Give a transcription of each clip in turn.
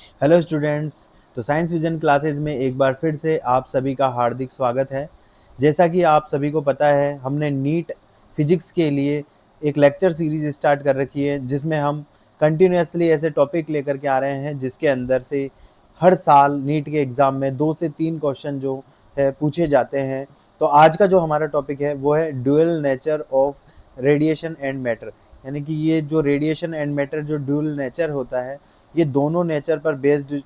Hello students. तो science vision classes में एक बार फिर से आप सभी का हार्दिक स्वागत है। जैसा कि आप सभी को पता है, हमने नीट फिजिक्स के लिए एक लेक्चर सीरीज स्टार्ट कर रखी है, जिसमें हम कंटिन्यूसली ऐसे टॉपिक लेकर के आ रहे हैं जिसके अंदर से हर साल नीट के एग्ज़ाम में 2 से 3 क्वेश्चन जो है पूछे जाते हैं। तो आज का जो हमारा टॉपिक है वो है dual nature of radiation and matter, यानी कि ये जो रेडिएशन एंड मैटर जो ड्यूअल नेचर होता है, ये दोनों नेचर पर बेस्ड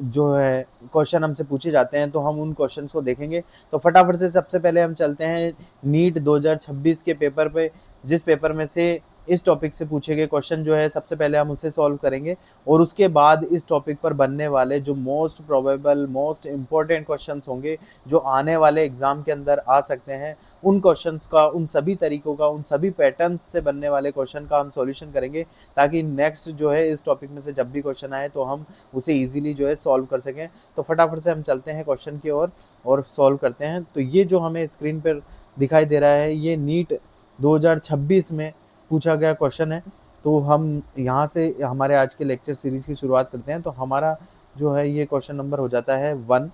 जो है क्वेश्चन हमसे पूछे जाते हैं। तो हम उन क्वेश्चंस को देखेंगे। तो फटाफट से सबसे पहले हम चलते हैं नीट 2026 के पेपर पे, जिस पेपर में से इस टॉपिक से पूछे गए क्वेश्चन जो है सबसे पहले हम उसे सॉल्व करेंगे, और उसके बाद इस टॉपिक पर बनने वाले जो most probable most important questions होंगे जो आने वाले एग्जाम के अंदर आ सकते हैं, उन क्वेश्चंस का, उन सभी तरीकों का, उन सभी पैटर्न्स से बनने वाले क्वेश्चन का हम सॉल्यूशन करेंगे, ताकि नेक्स्ट जो है इस टॉपिक में से जब भी क्वेश्चन आए तो हम उसे इजीली जो है सॉल्व कर सकें। तो फटाफट से हम चलते हैं क्वेश्चन की ओर और सॉल्व करते हैं। तो ये जो हमें स्क्रीन पर दिखाई दे रहा है, ये नीट 2026 में पूछा गया क्वेश्चन है। तो हम यहाँ से हमारे आज के लेक्चर सीरीज की शुरुआत करते हैं। तो हमारा जो है ये क्वेश्चन नंबर हो जाता है 1।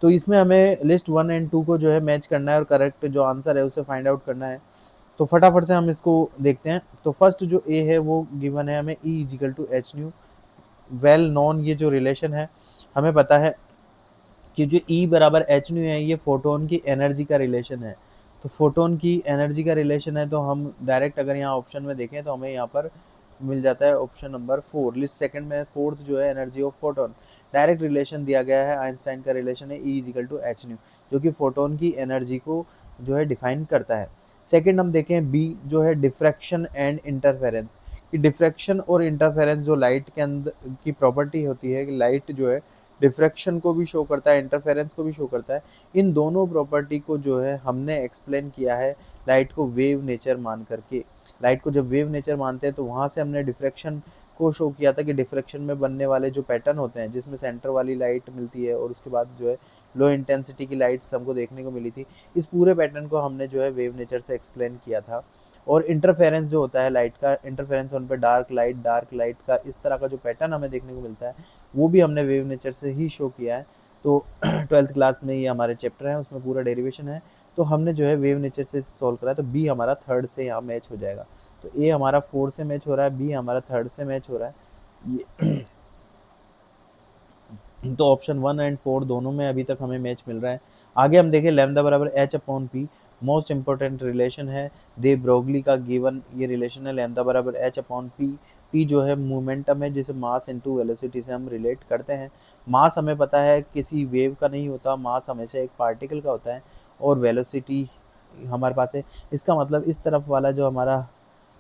तो इसमें हमें लिस्ट 1 एंड 2 को जो है मैच करना है और करेक्ट जो आंसर है उसे फाइंड आउट करना है। तो फटाफट से हम इसको देखते हैं। तो फर्स्ट जो ए है वो गिवन है हमें E equal to H nu, well known ये जो रिलेशन है हमें पता है कि जो E बराबर एच न्यू है, ये फोटोन की एनर्जी का रिलेशन है। तो फोटोन की एनर्जी का रिलेशन है, तो हम डायरेक्ट अगर यहाँ ऑप्शन में देखें तो हमें यहाँ पर मिल जाता है ऑप्शन नंबर 4, लिस्ट सेकंड में फोर्थ जो है energy of photon. Direct relation दिया गया है, आइंस्टाइन का रिलेशन है E equal to H nu, जो कि फोटोन की एनर्जी को जो है डिफाइन करता है। सेकंड हम देखें बी, जो है डिफ्रैक्शन एंड इंटरफेरेंस। कि डिफ्रैक्शन और इंटरफेरेंस जो लाइट के अंदर की प्रॉपर्टी होती है कि लाइट जो है डिफ्रैक्शन को भी शो करता है, इंटरफेरेंस को भी शो करता है। इन दोनों प्रॉपर्टी को जो है हमने एक्सप्लेन किया है लाइट को वेव नेचर मान करके। लाइट को जब वेव नेचर मानते हैं तो वहाँ से हमने डिफ्रैक्शन को शो किया था कि डिफ्रैक्शन में बनने वाले जो पैटर्न होते हैं, जिसमें सेंटर वाली लाइट मिलती है और उसके बाद जो है लो इंटेंसिटी की लाइट्स हमको देखने को मिली थी, इस पूरे पैटर्न को हमने जो है वेव नेचर से एक्सप्लेन किया था। और इंटरफेरेंस जो होता है लाइट का, इंटरफेरेंस होने पर डार्क लाइट का इस तरह का जो पैटर्न हमें देखने को मिलता है, वो भी हमने वेव नेचर से ही शो किया है। तो 12th क्लास में ये हमारे चैप्टर है, उसमें पूरा डेरिवेशन है। तो हमने जो है वेव नेचर से सॉल्व करा है। तो बी हमारा थर्ड से यहाँ मैच हो जाएगा। तो ए हमारा 4 से मैच हो रहा है, बी हमारा थर्ड से मैच हो रहा है ये। तो ऑप्शन 1 एंड 4 दोनों में अभी तक हमें मैच मिल रहा है। आगे हम देखें लैम्डा बराबर H upon P, most important relation है दे ब्रोगली का गिवन ये रिलेशन है लैम्डा बराबर एच अपॉन पी। पी जो है मोमेंटम है, जिसे मास इनटू वेलोसिटी से हम रिलेट करते हैं। मास हमें पता है किसी वेव का नहीं होता, मास हमेशा एक पार्टिकल का होता है, और वेलोसिटी हमारे पास है। इसका मतलब इस तरफ वाला जो हमारा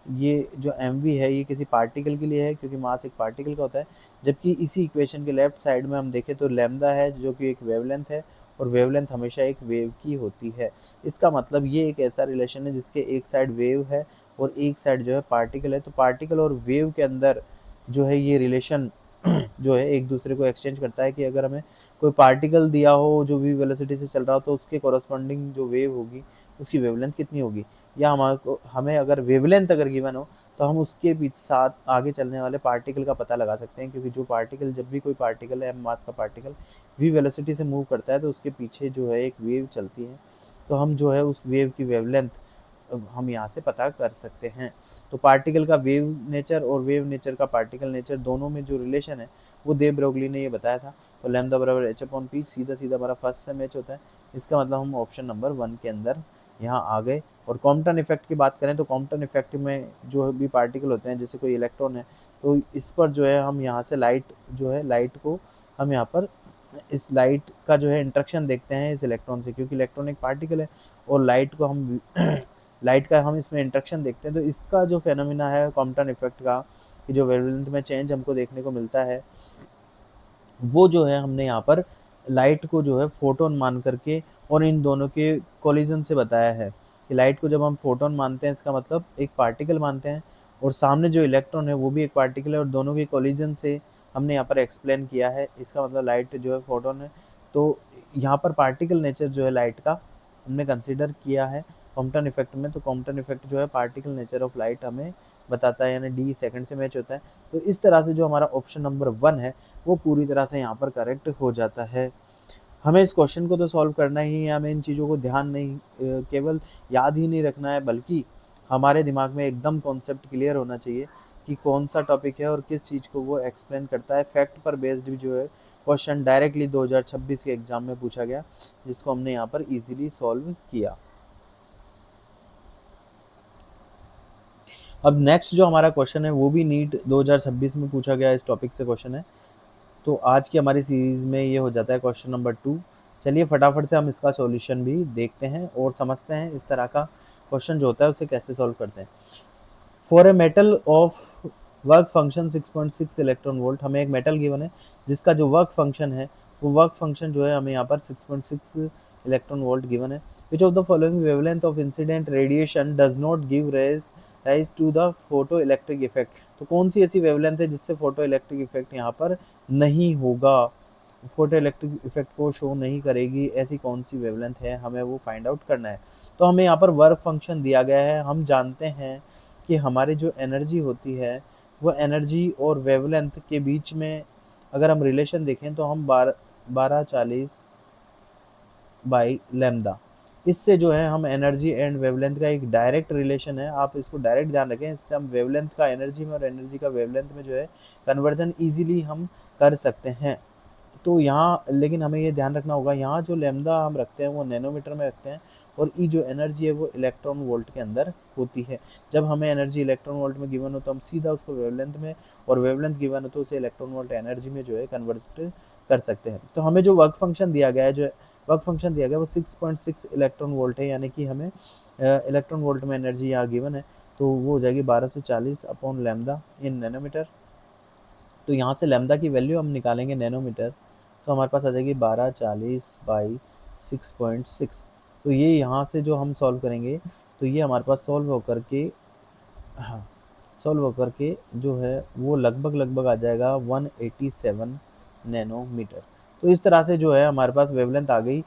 ये जो एम वी है, ये किसी पार्टिकल के लिए है, क्योंकि मास एक पार्टिकल का होता है। जबकि इसी इक्वेशन के लेफ्ट साइड में हम देखें तो लैम्डा है, जो कि एक वेवलेंथ है, और वेवलेंथ हमेशा एक वेव की होती है। इसका मतलब ये एक ऐसा रिलेशन है जिसके एक साइड वेव है और एक साइड जो है पार्टिकल है। तो पार्टिकल और वेव के अंदर जो है ये रिलेशन जो है एक दूसरे को एक्सचेंज करता है, कि अगर हमें कोई पार्टिकल दिया हो जो वी वेलोसिटी से चल रहा हो, तो उसके कॉरस्पॉन्डिंग जो वेव होगी उसकी वेवलेंथ कितनी होगी, या हमें अगर वेवलेंथ अगर गिवन हो तो हम उसके पीछे साथ आगे चलने वाले पार्टिकल का पता लगा सकते हैं। क्योंकि जो पार्टिकल, जब भी कोई पार्टिकल है मास का पार्टिकल वी वेलोसिटी से मूव करता है, तो उसके पीछे जो है एक वेव चलती है। तो हम जो है उस वेव की वेवलेंथ हम यहाँ से पता कर सकते हैं। तो पार्टिकल का वेव नेचर और वेव नेचर का पार्टिकल नेचर दोनों में जो रिलेशन है वो दे ब्रोगली ने ये बताया था। तो लैम्डा बराबर एच अपॉन पी सीधा सीधा हमारा फर्स्ट से मैच होता है। इसका मतलब हम ऑप्शन नंबर 1 के अंदर यहाँ आ गए। और कॉम्पटन इफेक्ट की बात करें तो कॉम्पटन इफेक्ट में जो भी पार्टिकल होते हैं, जैसे कोई इलेक्ट्रॉन है, तो इस पर जो है हम यहाँ से लाइट जो है, लाइट को हम यहाँ पर इस लाइट का जो है इंटरेक्शन देखते हैं इस इलेक्ट्रॉन से, क्योंकि इलेक्ट्रॉन एक पार्टिकल है और लाइट को हम लाइट का हम इसमें इंटरेक्शन देखते हैं। तो इसका जो फेनोमिना है कॉम्पटन इफेक्ट का, कि जो वेवलेंथ में चेंज हमको देखने को मिलता है, वो जो है हमने यहाँ पर लाइट को जो है फोटोन मान करके और इन दोनों के कोलिजन से बताया है। कि लाइट को जब हम फोटोन मानते हैं, इसका मतलब एक पार्टिकल मानते हैं, और सामने जो इलेक्ट्रॉन है वो भी एक पार्टिकल है, और दोनों के कोलिजन से हमने यहाँ पर एक्सप्लेन किया है। इसका मतलब लाइट जो है फोटोन है। तो यहाँ पर पार्टिकल नेचर जो है लाइट का हमने कंसिडर किया है। कॉम्पटन इफेक्ट में। तो कॉम्पटन इफेक्ट जो है पार्टिकल नेचर ऑफ लाइट हमें बताता है, यानी डी सेकंड से मैच होता है। तो इस तरह से जो हमारा ऑप्शन नंबर 1 है वो पूरी तरह से यहाँ पर करेक्ट हो जाता है। हमें इस क्वेश्चन को तो सॉल्व करना ही है, हमें इन चीज़ों को ध्यान नहीं केवल याद ही नहीं रखना है, बल्कि हमारे दिमाग में एकदम कॉन्सेप्ट क्लियर होना चाहिए कि कौन सा टॉपिक है और किस चीज़ को वो एक्सप्लेन करता है। फैक्ट पर बेस्ड जो है क्वेश्चन डायरेक्टली 2026 के एग्जाम में पूछा गया, जिसको हमने यहाँ पर इजीली सॉल्व किया। अब नेक्स्ट जो हमारा क्वेश्चन है वो भी नीट 2026 में पूछा गया इस टॉपिक से क्वेश्चन है। तो आज की हमारी सीरीज में ये हो जाता है क्वेश्चन नंबर 2। चलिए फटाफट से हम इसका सॉल्यूशन भी देखते हैं और समझते हैं इस तरह का क्वेश्चन जो होता है उसे कैसे सॉल्व करते हैं। For a metal of work function 6.6 electron volt, हमें एक मेटल गिवन है जिसका जो वर्क फंक्शन है वो वर्क फंक्शन जो है हमें यहाँ पर 6.6 इलेक्ट्रॉन वोल्ट गिवन है। Which of the following wavelength of incident radiation does not give rise to the photoelectric effect. तो कौन सी ऐसी वेवलेंथ है जिससे फोटो इलेक्ट्रिक इफेक्ट यहाँ पर नहीं होगा, फोटो इलेक्ट्रिक इफेक्ट को शो नहीं करेगी, ऐसी कौन सी वेवलेंथ है, हमें वो फाइंड आउट करना है। तो हमें यहाँ पर वर्क फंक्शन दिया गया है। हम जानते हैं कि हमारी जो एनर्जी होती है वो एनर्जी और वेवलेंथ के बीच में अगर हम रिलेशन देखें तो हम 1240 बाई लैम्डा, इससे जो है हम एनर्जी एंड वेवलेंथ का एक डायरेक्ट रिलेशन है, आप इसको डायरेक्ट ध्यान रखें। इससे हम वेवलेंथ का एनर्जी में और एनर्जी का वेवलेंथ में जो है कन्वर्जन ईजिली हम कर सकते हैं। तो यहाँ लेकिन हमें ये ध्यान रखना होगा, यहाँ जो लैम्डा हम रखते हैं वो नैनोमीटर में रखते हैं और ई जो एनर्जी है वो इलेक्ट्रॉन वोल्ट के अंदर होती है। जब हमें एनर्जी इलेक्ट्रॉन वोल्ट में गिवन हो तो हम सीधा उसको वेवलेंथ में, और वेवलेंथ गिवन हो तो उसे इलेक्ट्रॉन वोल्ट एनर्जी में जो है कन्वर्ट कर सकते हैं। तो हमें जो वर्क फंक्शन दिया गया है, जो वर्क फंक्शन दिया गया वो 6.6 इलेक्ट्रॉन वोल्ट है, यानी कि हमें इलेक्ट्रॉन वोल्ट में एनर्जी यहाँ गिवन है तो वो हो जाएगी 1240 अपॉन लैम्डा इन नैनोमीटर। तो यहाँ से लैम्डा की वैल्यू हम निकालेंगे नैनोमीटर, तो हमारे पास आ जाएगी 1240 बाई 6.6। तो ये यहाँ से जो हम सॉल्व करेंगे तो ये हमारे पास सॉल्व होकर के, हाँ, सॉल्व होकर के जो है वो लगभग आ जाएगा 187 नैनोमीटर। तो इस तरह से जो है हमारे पास वेवलेंथ आ गई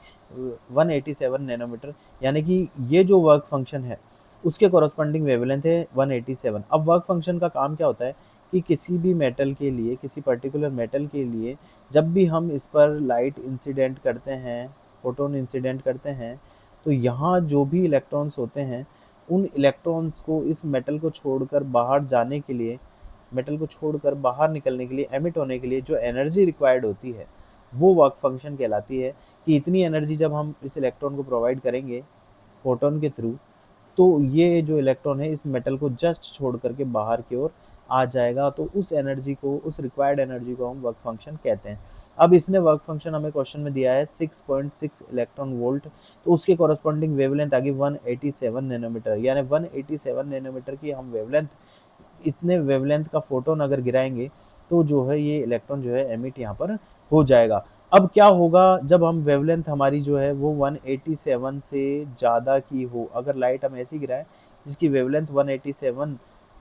187 नैनोमीटर, यानी कि ये जो वर्क फंक्शन है उसके कॉरस्पॉन्डिंग वेवलेंथ है 187। अब वर्क फंक्शन का काम क्या होता है कि किसी भी मेटल के लिए, किसी पर्टिकुलर मेटल के लिए जब भी हम इस पर लाइट इंसिडेंट करते हैं, फोटोन इंसिडेंट करते हैं, तो यहाँ जो भी इलेक्ट्रॉन्स होते हैं उन इलेक्ट्रॉन्स को इस मेटल को छोड़कर बाहर जाने के लिए, मेटल को छोड़कर बाहर निकलने के लिए, एमिट होने के लिए जो एनर्जी रिक्वायर्ड होती है वो वर्क फंक्शन कहलाती है। कि इतनी एनर्जी जब हम इस इलेक्ट्रॉन को प्रोवाइड करेंगे फोटोन के थ्रू, तो ये जो इलेक्ट्रॉन है इस मेटल को जस्ट छोड़ करके बाहर की ओर आ जाएगा। तो उस एनर्जी को, उस रिक्वायर्ड एनर्जी को हम वर्क फंक्शन कहते हैं। अब इसने वर्क फंक्शन हमें क्वेश्चन में दिया है 6.6 इलेक्ट्रॉन वोल्ट, तो उसके कॉरस्पॉन्डिंग वेवलेंथ आ गई 187 नैनोमीटर, यानी 187 नैनोमीटर की हम वेवलेंथ, इतने वेवलेंथ का फोटोन अगर गिराएंगे तो जो है ये इलेक्ट्रॉन जो है एमिट यहाँ पर हो जाएगा। अब क्या होगा जब हम वेवलेंथ हमारी जो है वो 187 से ज़्यादा की हो, अगर लाइट हम ऐसी गिराएं जिसकी वेवलेंथ 187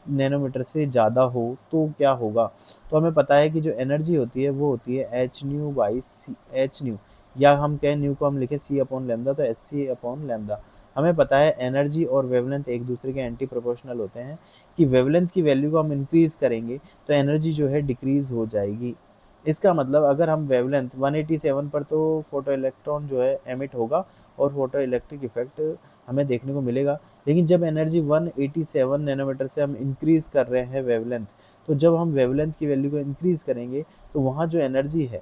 नैनोमीटर से ज़्यादा हो तो क्या होगा। तो हमें पता है कि जो एनर्जी होती है वो होती है H nu by C, H nu, या हम कहें न्यू को हम लिखें सी अपॉन लैम्डा, तो एस सी अपॉन लैम्डा। हमें पता है एनर्जी और वेवलेंथ एक दूसरे के एंटी प्रोपोर्शनल होते हैं, कि वेवलेंथ की वैल्यू को हम इंक्रीज़ करेंगे तो एनर्जी जो है डिक्रीज़ हो जाएगी। इसका मतलब अगर हम वेवलेंथ 187 पर, तो फोटो इलेक्ट्रॉन जो है एमिट होगा और फोटो इलेक्ट्रिक इफेक्ट हमें देखने को मिलेगा। लेकिन जब एनर्जी 187 नैनोमीटर से हम इंक्रीज़ कर रहे हैं वेवलेंथ, तो जब हम वेवलेंथ की वैल्यू को इंक्रीज़ करेंगे तो वहाँ जो एनर्जी है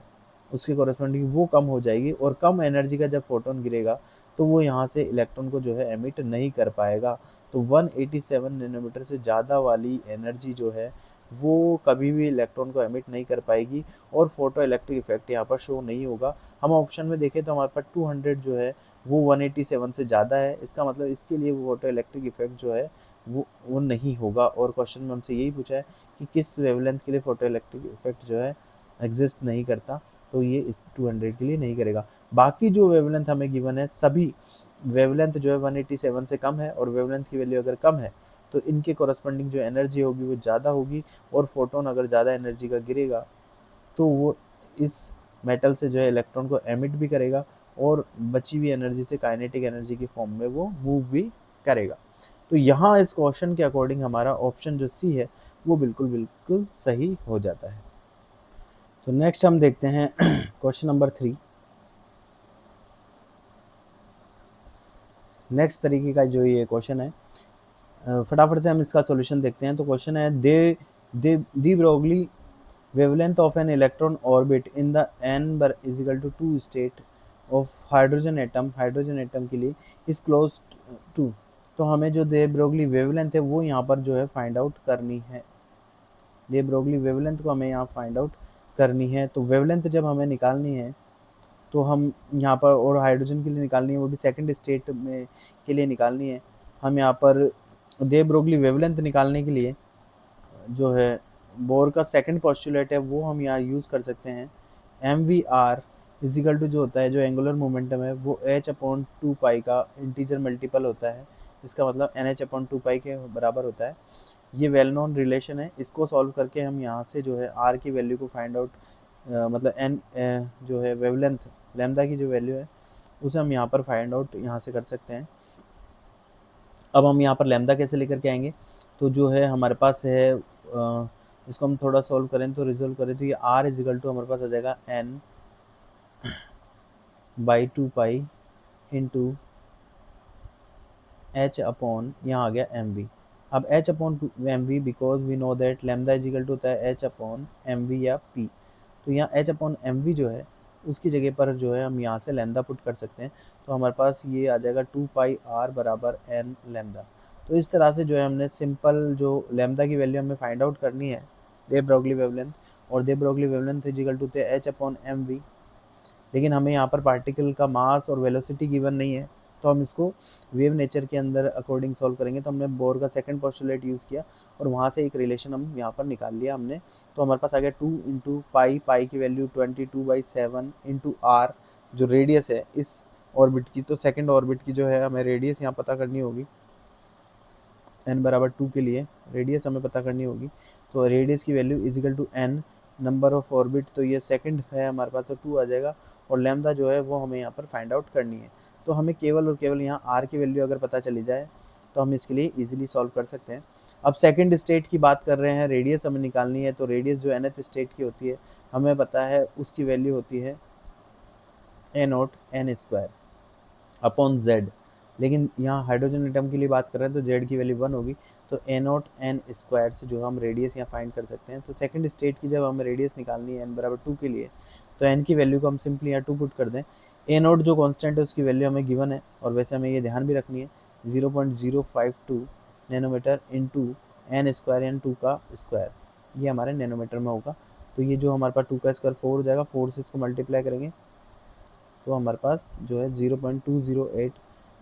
उसके कॉरस्पॉन्डिंग वो कम हो जाएगी, और कम एनर्जी का जब फोटोन गिरेगा तो वो यहाँ से इलेक्ट्रॉन को जो है एमिट नहीं कर पाएगा। तो 187 नैनोमीटर से ज़्यादा वाली एनर्जी जो है वो कभी भी इलेक्ट्रॉन को एमिट नहीं कर पाएगी और फोटो इलेक्ट्रिक इफेक्ट यहाँ पर शो नहीं होगा। हम ऑप्शन में देखें तो हमारे पास 200 जो है वो 187 से ज़्यादा है, इसका मतलब इसके लिए वो फोटो इलेक्ट्रिक इफेक्ट जो है वो नहीं होगा। और क्वेश्चन में हमसे यही पूछा है कि किस वेवलेंथ के लिए फोटो इलेक्ट्रिक इफेक्ट जो है एग्जिस्ट नहीं करता, तो ये इस 200 के लिए नहीं करेगा। बाकी जो वेवलेंथ हमें गिवन है, सभी वेवलेंथ जो है 187 से कम है, और वेवलेंथ की वैल्यू अगर कम है तो इनके कॉरस्पॉन्डिंग जो एनर्जी होगी वो ज़्यादा होगी, और फोटोन अगर ज़्यादा एनर्जी का गिरेगा तो वो इस मेटल से जो है इलेक्ट्रॉन को एमिट भी करेगा और बची हुई एनर्जी से काइनेटिक एनर्जी की फॉर्म में वो मूव भी करेगा। तो यहाँ इस क्वेश्चन के अकॉर्डिंग हमारा ऑप्शन जो सी है वो बिल्कुल सही हो जाता है। तो नेक्स्ट हम देखते हैं क्वेश्चन नंबर 3। नेक्स्ट तरीके का जो ये क्वेश्चन है, फटाफट से हम इसका सॉल्यूशन देखते हैं। तो क्वेश्चन है दी Broglie wavelength of an electron orbit in the n bar is equal to 2 state of hydrogen atom के लिए is close to। तो हमें जो दे ब्रोगली वेवलेंथ है वो यहाँ पर जो है फाइंड आउट करनी है। दे ब्रोगली वेवलेंथ को हमें यहाँ फाइंड आउट करनी है। तो वेवलेंथ जब हमें निकालनी है तो हम यहाँ पर, और हाइड्रोजन के लिए निकालनी है वो भी सेकंड स्टेट में के लिए निकालनी है। हम यहाँ पर दे ब्रोगली वेवलेंथ निकालने के लिए जो है बोर का सेकंड पोस्टुलेट है वो हम यहाँ यूज़ कर सकते हैं। M V R equal to जो होता है, जो एंगुलर मोमेंटम है वो h/2 का इंटीजर मल्टीपल होता है। इसका मतलब NH/2 के बराबर होता है। ये वेल नोन रिलेशन है। इसको सॉल्व करके हम यहाँ से जो है r की वैल्यू को फाइंड आउट, मतलब n जो है वेवलेंथ लैम्डा की जो वैल्यू है उसे हम यहाँ पर फाइंड आउट यहाँ से कर सकते हैं। अब हम यहाँ पर लैम्डा कैसे लेकर के आएंगे, तो जो है हमारे पास है, इसको हम थोड़ा सॉल्व करें तो रिजोल्व करें तो ये r इजिकल टू हमारे पास आ जाएगा n/2 इंटू h अपॉन यहाँ आ गया mv। अब h/mv because we know that lambda equal to होता है h/mv या p। तो यहाँ h/mv जो है उसकी जगह पर जो है हम यहाँ से लैम्डा पुट कर सकते हैं। तो हमारे पास ये आ जाएगा 2πr बराबर n लैम्डा। तो इस तरह से जो है हमने सिंपल जो लैम्डा की वैल्यू हमें फाइंड आउट करनी है दे ब्रोगली वेवलेंथ, और दे ब्रोगली वेवलेंथ इजिकल टू थे h/mv। लेकिन हमें यहाँ पर पार्टिकल का मास और वेलोसिटी गिवन नहीं है, तो हम इसको वेव नेचर के अंदर अकॉर्डिंग सॉल्व करेंगे। तो हमने बोर का सेकंड पोस्टुलेट यूज़ किया और वहाँ से एक रिलेशन हम यहाँ पर निकाल लिया हमने। तो हमारे पास आ गया 2 इंटू पाई की वैल्यू 22/7 इंटू आर जो रेडियस है इस ऑर्बिट की। तो सेकंड ऑर्बिट की जो है हमें रेडियस यहाँ पता करनी होगी, n बराबर 2 के लिए रेडियस हमें पता करनी होगी। तो रेडियस की value equal to n number of orbit, तो ये सेकंड है हमारे पास तो 2 आ जाएगा। और लैम्डा जो है वो हमें यहाँ पर फाइंड आउट करनी है। तो हमें केवल और केवल यहाँ r की वैल्यू अगर पता चली जाए तो हम इसके लिए इजीली सॉल्व कर सकते हैं। अब सेकंड स्टेट की बात कर रहे हैं, रेडियस हमें निकालनी है। तो रेडियस जो nth स्टेट की होती है हमें पता है उसकी वैल्यू होती है a0 n² अपॉन z। लेकिन यहाँ हाइड्रोजन एटम के लिए बात कर रहे हैं तो z की वैल्यू 1 होगी। तो a0 n² से जो हम रेडियस यहाँ फाइंड कर सकते हैं। तो सेकंड स्टेट की जब हमें रेडियस निकालनी है n बराबर 2 के लिए, तो n की वैल्यू को हम सिंपली यहाँ 2 पुट कर दें। a0 जो कांस्टेंट है उसकी वैल्यू हमें गिवन है, और वैसे हमें ये ध्यान भी रखनी है 0.052 नैनोमीटर इंटू n² n2 का स्क्वायर, ये हमारे नैनोमीटर में होगा। तो ये जो हमारे पास 2 का स्क्वायर 4 हो जाएगा, 4 से इसको मल्टीप्लाई करेंगे तो हमारे पास जो है 0.208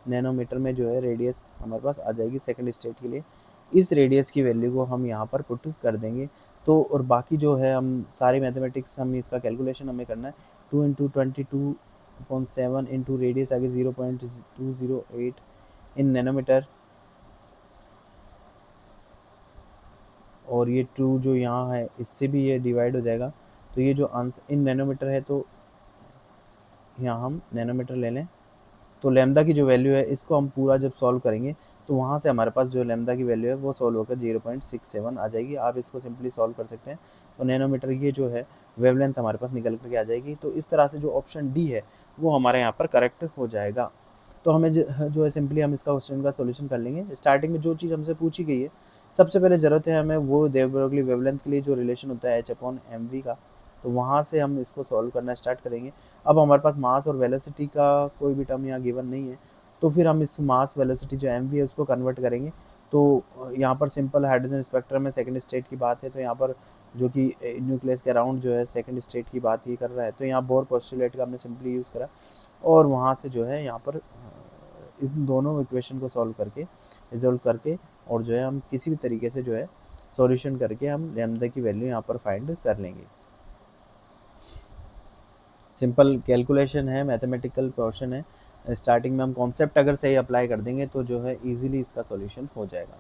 नैनोमीटर में जो है रेडियस हमारे पास आ जाएगी सेकंड स्टेट के लिए। इस रेडियस की वैल्यू को हम यहाँ पर पुट कर देंगे। तो और बाकी जो है हम सारी मैथमेटिक्स, हम इसका कैलकुलेशन हमें करना है। 2 इंटू 22/7 इंटू रेडियस आगे 0.208 इन नैनोमीटर, और ये 2 जो यहाँ है इससे भी ये डिवाइड हो जाएगा। तो ये जो आंसर इन नैनोमीटर है तो यहाँ हम नैनोमीटर ले लें। तो लैम्डा की जो वैल्यू है इसको हम पूरा जब सॉल्व करेंगे तो वहाँ से हमारे पास जो लैम्डा की वैल्यू है वो सॉल्व होकर 0.67 आ जाएगी। आप इसको सिंपली सॉल्व कर सकते हैं। तो नैनोमीटर ये जो है वेवलेंथ हमारे पास निकल करके आ जाएगी। तो इस तरह से जो ऑप्शन डी है वो हमारे यहाँ पर करेक्ट हो जाएगा। तो हमें जो है सिंपली हम इसका क्वेश्चन का सोल्यूशन कर लेंगे। स्टार्टिंग में जो चीज़ हमसे पूछी गई है, सबसे पहले ज़रूरत है हमें वो दे ब्रोगली वेवलेंथ के लिए जो रिलेशन होता है h/mv का, तो वहाँ से हम इसको सॉल्व करना स्टार्ट करेंगे। अब हमारे पास मास और वेलोसिटी का कोई भी टर्म यहाँ गिवन नहीं है, तो फिर हम इस मास वेलोसिटी जो mv है उसको कन्वर्ट करेंगे। तो यहाँ पर सिंपल हाइड्रोजन स्पेक्ट्रम में सेकंड स्टेट की बात है, तो यहाँ पर जो कि न्यूक्लियस के अराउंड जो है सेकंड स्टेट की बात ये कर रहा है। तो यहाँ बोर पोस्टुलेट का हमने सिंपली यूज़ करा, और वहाँ से जो है यहाँ पर इन दोनों इक्वेशन को सॉल्व करके रिजोल्व करके और जो है हम किसी भी तरीके से जो है सॉल्यूशन करके हम लैम्डा की वैल्यू यहाँ पर फाइंड कर लेंगे। सिंपल कैलकुलेशन है, मैथमेटिकल पोर्शन है। स्टार्टिंग में हम कॉन्सेप्ट अगर सही अप्लाई कर देंगे तो जो है इजीली इसका सॉल्यूशन हो जाएगा।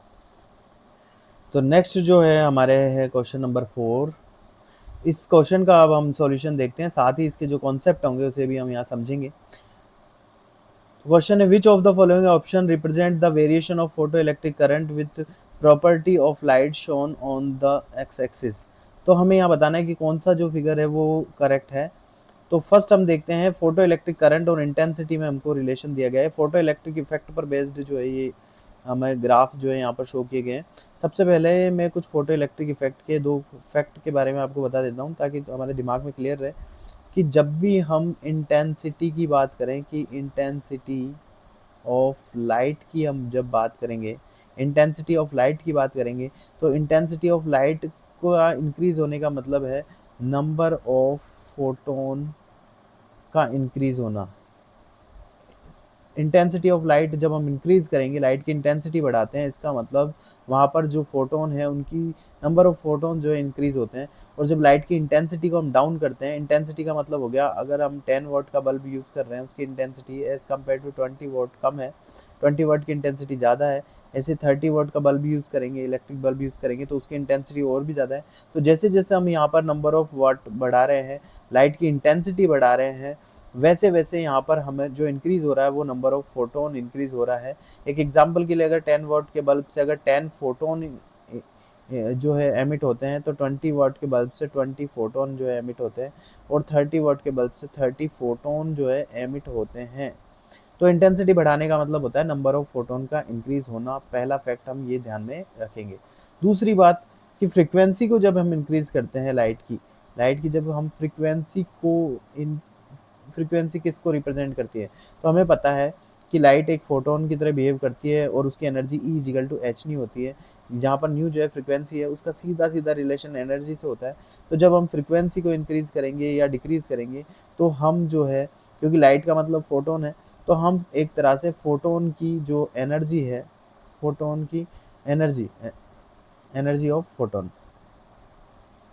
तो नेक्स्ट जो है हमारे है क्वेश्चन नंबर 4। इस क्वेश्चन का अब हम सॉल्यूशन देखते हैं, साथ ही इसके जो कॉन्सेप्ट होंगे उसे भी हम यहाँ समझेंगे। क्वेश्चन है which of the following option represent the variation of photo electric current with property of light shown on the x axis. तो हमें यहाँ बताना है कि कौन सा जो फिगर है वो करेक्ट है। तो फर्स्ट हम देखते हैं फोटो इलेक्ट्रिक करंट और इंटेंसिटी में हमको रिलेशन दिया गया है। फोटो इलेक्ट्रिक इफेक्ट पर बेस्ड जो है ये हमें ग्राफ जो है यहाँ पर शो किए गए हैं। सबसे पहले मैं कुछ फोटो इलेक्ट्रिक इफेक्ट के दो फैक्ट के बारे में आपको बता देता हूँ ताकि तो हमारे दिमाग में क्लियर रहे कि जब भी हम इंटेंसिटी की बात करें कि इंटेंसिटी ऑफ लाइट की हम जब बात करेंगे, इंटेंसिटी ऑफ लाइट की बात करेंगे, तो इंटेंसिटी ऑफ लाइट का इंक्रीज होने का मतलब है नंबर ऑफ फोटोन का इंक्रीज होना। इंटेंसिटी ऑफ लाइट जब हम इंक्रीज करेंगे, लाइट की इंटेंसिटी बढ़ाते हैं, इसका मतलब वहाँ पर जो फोटोन है उनकी नंबर ऑफ फोटोन जो है इंक्रीज होते हैं। और जब लाइट की इंटेंसिटी को हम डाउन करते हैं, इंटेंसिटी का मतलब हो गया अगर हम 10 वाट का बल्ब यूज़ कर रहे हैं उसकी इंटेंसिटी एज कम्पेयर टू 20 वाट कम है, 20 वाट की इंटेंसिटी ज़्यादा है। ऐसे 30 वाट का बल्ब यूज़ करेंगे, इलेक्ट्रिक बल्ब यूज़ करेंगे तो उसकी इंटेंसिटी और भी ज़्यादा है। तो जैसे जैसे हम यहाँ पर नंबर ऑफ वाट बढ़ा रहे हैं, लाइट की इंटेंसिटी बढ़ा रहे हैं, वैसे वैसे यहाँ पर हमें जो इंक्रीज हो रहा है वो नंबर ऑफ फोटोन इंक्रीज हो रहा है। एक एग्जांपल के लिए अगर 10 वाट के बल्ब से अगर 10 फोटोन जो है एमिट होते हैं तो 20 वाट के बल्ब से 20 फोटोन जो है एमिट होते हैं और 30 वाट के बल्ब से 30 फोटोन जो है एमिट होते हैं। तो इंटेंसिटी बढ़ाने का मतलब होता है नंबर ऑफ फोटोन का इंक्रीज होना। पहला फैक्ट हम ये ध्यान में रखेंगे। दूसरी बात कि फ्रीक्वेंसी को जब हम इंक्रीज करते हैं लाइट की जब हम फ्रीक्वेंसी को इन फ्रीक्वेंसी किसको रिप्रेजेंट करती है, तो हमें पता है कि लाइट एक फोटोन की तरह बिहेव करती है और उसकी energy E equal to H नहीं होती है। जहाँ पर न्यू जो है फ्रीक्वेंसी है उसका सीधा सीधा रिलेशन एनर्जी से होता है। तो जब हम फ्रीक्वेंसी को इंक्रीज करेंगे या डिक्रीज करेंगे तो हम जो है, क्योंकि लाइट का मतलब फोटोन है, तो हम एक तरह से फोटोन की जो एनर्जी है, फोटोन की energy energy of photon